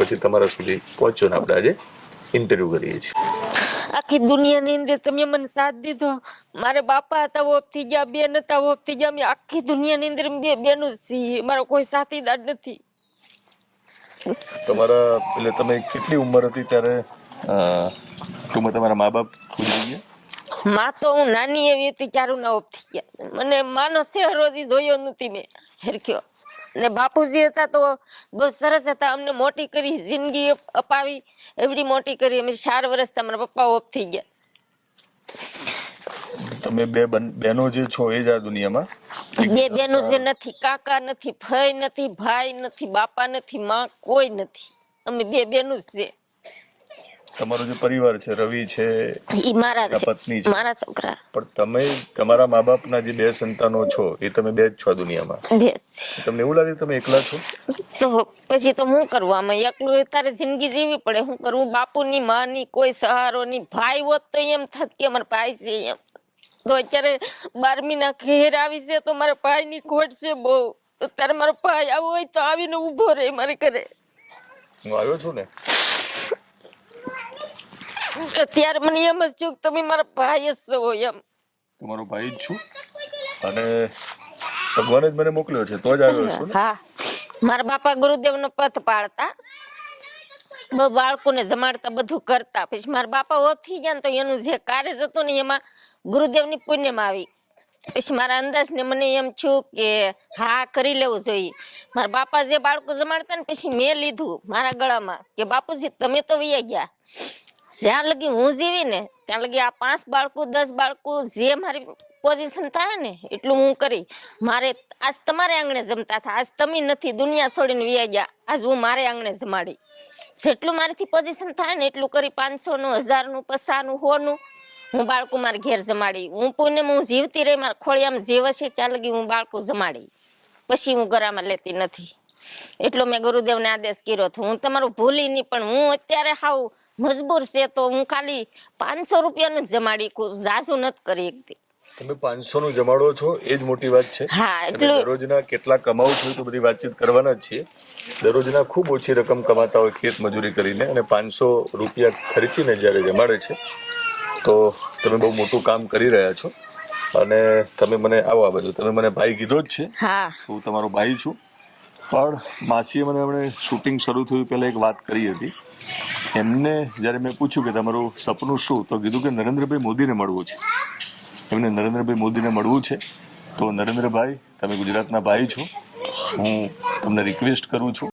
પછી તમારા સુધી પહોંચ્યો ને આપણે આજે ઇન્ટરવ્યુ કરીએ છીએ. આખી દુનિયાની અંદર તમે મને સાથ દીધો. મારે બાપા હતા ઓફ થઈ ગયા, બેન હતા ઓફ થઈ ગયા. અમે આખી દુનિયાની અંદર બે બેનું જ છીએ, મારો કોઈ સાથીદાર નથી. તમારા એટલે તમે કેટલી ઉંમર હતી ત્યારે ટૂંકમાં તમારા મા બાપ ગુજરી ગયા? માં તો હું નાની એવી હતી ત્યારે ના ઓફ થઈ ગયા. મને માનો શહેરોથી જોયો નથી મેં હરખ્યો. ને બાપુજી હતા તો બહુ સરસ હતા, અમને મોટી કરી, જિંદગી અપાવી, એવડી મોટી કરી. અમે 4 વર્ષ તમારા પપ્પા ઓફ થઈ ગયા. તમે બે બહેનો જે છો એ જ આ દુનિયામાં? બે બેનો જે નથી, કાકા નથી, ભાઈ નથી, ભાઈ નથી, બાપા નથી, માં કોઈ નથી. અમે બે બેનો જ છે. તમારો જે પરિવાર છે, રવિ છે, ઈ મારા પત્ની છે, મારા છોકરા. પણ તમે તમારા મા બાપના જે 2 સંતાનો છો એ તમે 2 જ છો આ દુનિયામાં. તમને એવું લાગે તમે એકલા છો? તો પછી તો હું કરવું આમાં? એકલું તારે જિંદગી જીવવી પડે. શું કરવું? બાપુની માની કોઈ સહારો નહીં. ભાઈ હોત તો એમ થાત કે અમારા ભાઈ છે એમ. તો અત્યારે 12મીના ઘેર આવી છે તો મારા ભાઈની ખોટ છે બહુ. અત્યારે મારો ભાઈ આવો હોય તો આવીને ઊભો રહે મારે ઘરે. હું આવ્યો છું ને અત્યારે મને એમ જ છું કે તમે મારા ભાઈ જ છો એમ. તમારો ભાઈ જ છું અને ભગવાને જ મને મોકલ્યો છે તો જ આવ્યો છું ને. હા, મારા બાપા ગુરુદેવનો પથ પાડતા, બહુ બાળકોને જમાડતા, બધું કરતા. પછી મારા બાપા ઓફ થઈ ગયા ને તો એનું જે કાર્ય હતું ને એમાં ગુરુદેવની પુણ્યમાં આવી. પછી મારા અંદાજને મને એમ છું કે હા કરી લેવું જોઈએ. મારા બાપા જે બાળકો જમાડતા ને પછી મેં લીધું મારા ગળામાં કે બાપુજી તમે તો વૈયા ગયા, જ્યાં લગી હું જીવી ને ત્યાં લગી આ 5 બાળકો 10 બાળકો જે મારી પોઝિશન થાય ને એટલું હું કરી. મારે આજ તમારે આંગણે જમતા હતા, આજ તમે નથી, દુનિયા છોડીને વૈયા ગયા, આજ હું મારે આંગણે જમાડી. જેટલું મારીથી પોઝિશન થાય ને એટલું કરી, 500નું, 1000નું, 500નું, 100નું હું બાળકો મારે ઘેર જમાડી. હું પુણ્ય હું જીવતી રહી, મારા ખોળિયામાં જીવ છે ત્યાં લગી હું બાળકો જમાડી. પછી હું ગરામાં લેતી નથી. એટલો મેં ગુરુદેવને આદેશ કર્યો હતો. હું તમારું ભૂલી નહીં, પણ હું અત્યારે હાવ મજબૂર છે તો હું ખાલી 500 રૂપિયાનું જ જમાડી, જાજુ નથી કરી શકતી. તમે 500નું જમાડો છો એ જ મોટી વાત છે. હા, એટલું. દરરોજના કેટલા કમાવ છો તો બધી વાતચીત કરવાના જ છીએ. દરરોજના ખૂબ ઓછી રકમ કમાતા હોય ખેત મજૂરી કરીને અને 500 રૂપિયા ખર્ચીને જ્યારે જમાડે છે તો તમે બહુ મોટું કામ કરી રહ્યા છો. અને તમે મને આવો આ બધું તમે મને ભાઈ કીધો જ છે. હા, હું તમારો ભાઈ છું. પણ માસીએ મને હમણાં શૂટિંગ શરૂ થયું પહેલાં એક વાત કરી હતી. એમને જ્યારે મેં પૂછ્યું કે તમારું સપનું શું, તો કીધું કે નરેન્દ્રભાઈ મોદીને મળવું છે. એમને નરેન્દ્રભાઈ મોદીને મળવું છે. તો નરેન્દ્રભાઈ, તમે ગુજરાતના ભાઈ છો, હું તમને રિક્વેસ્ટ કરું છું